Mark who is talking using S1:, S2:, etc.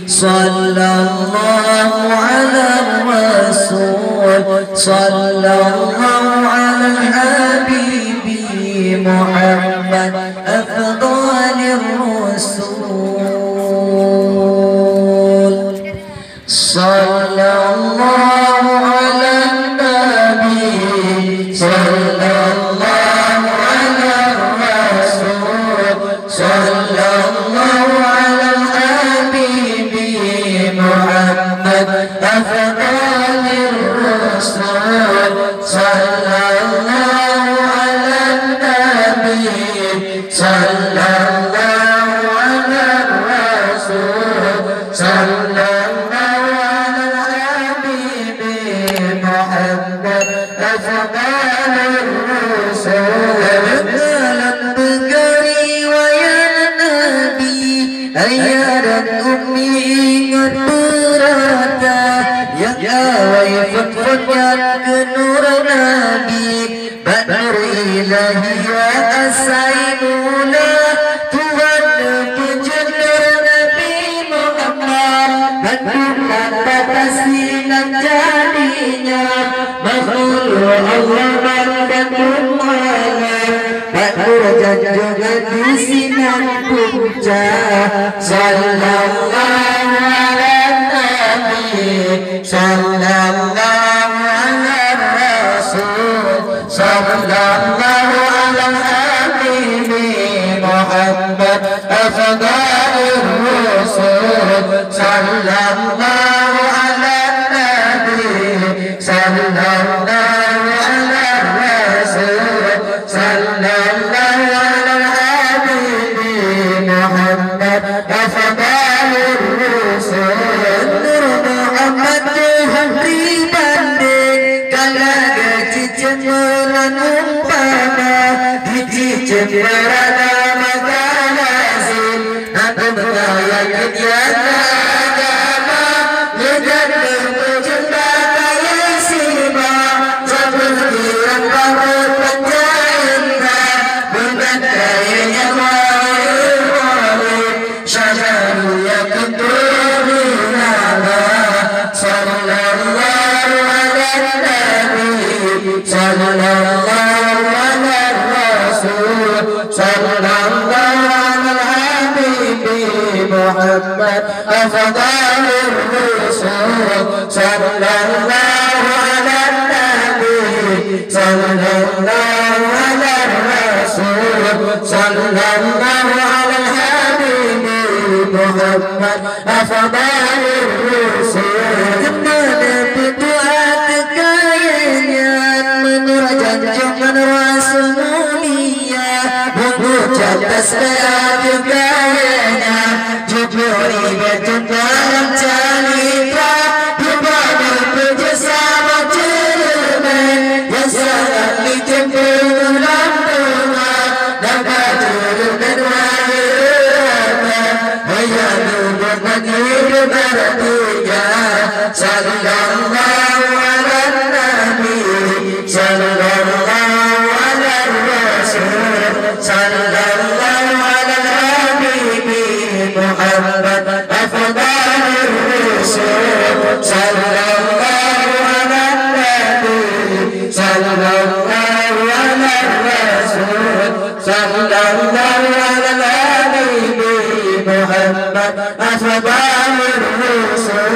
S1: صلى الله على الرسول صلى الله على الحبيب محمد أفضل الرسول صلى الله على النبي صلى الله على الرسول صلى الله على الحبيب محمد أفضل الرسول صلى الله على النبي صلى الله على الرسول صلى الله على الحبيب محمد أفضل الرسول البكري ويا النبي أيانا أمي قد براتا يا ويفتفت يا نور نبي بدر إلهي يا أسعينولا Tuhan penjenar Nabi Muhammad Bentukan batasinan jadinya Makhluk Allah dan Tuhan Badur janjungan di sinan puncak Sallallahu ala Nabi Sallallahu ala Rasul Sallallahu ala Habibi Muhammad Afdal Rasul Sallallahu ala Nabi Sallallahu ala Rasul Sallallahu ala Habibi Muhammad Afdal Rasul Nur Muhammad Hati banding Kalaga cicemberan umpama Dicicemberan magalazim Aku mengayakan yang agama Legan berjumpa kaya sima Seperti yang baru penjahitkan Bukan kayanya wa'ir-wa'ir Syajaru yang keturunana Sallallahu ala Nabi Sallallahu ala Rasul Sallallahu ala Habibi Muhammad Afdal Rasul Sallallahu ala Nabi Sallallahu ala Rasul Sallallahu ala Habibi Muhammad Afdal Rasul Kemana berdoa kekayanya Menurut janjungan Rasul mulia Mengucap tasbih kekayanya Jujuri berjumpa cerita Berbagi kerjasama cermin Yang sangat dijemput dalam Tuhan Dapat turun dan wahirkan Hayatu bermajid bertiga Sallallahu ala Nabi Sallallahu ala Rasul Sallallahu ala Habibi Muhammad Afdal Rasul Sallallahu ala Nabi Sallallahu ala Rasul Sallallahu ala Habibi Muhammad Afdal Rasul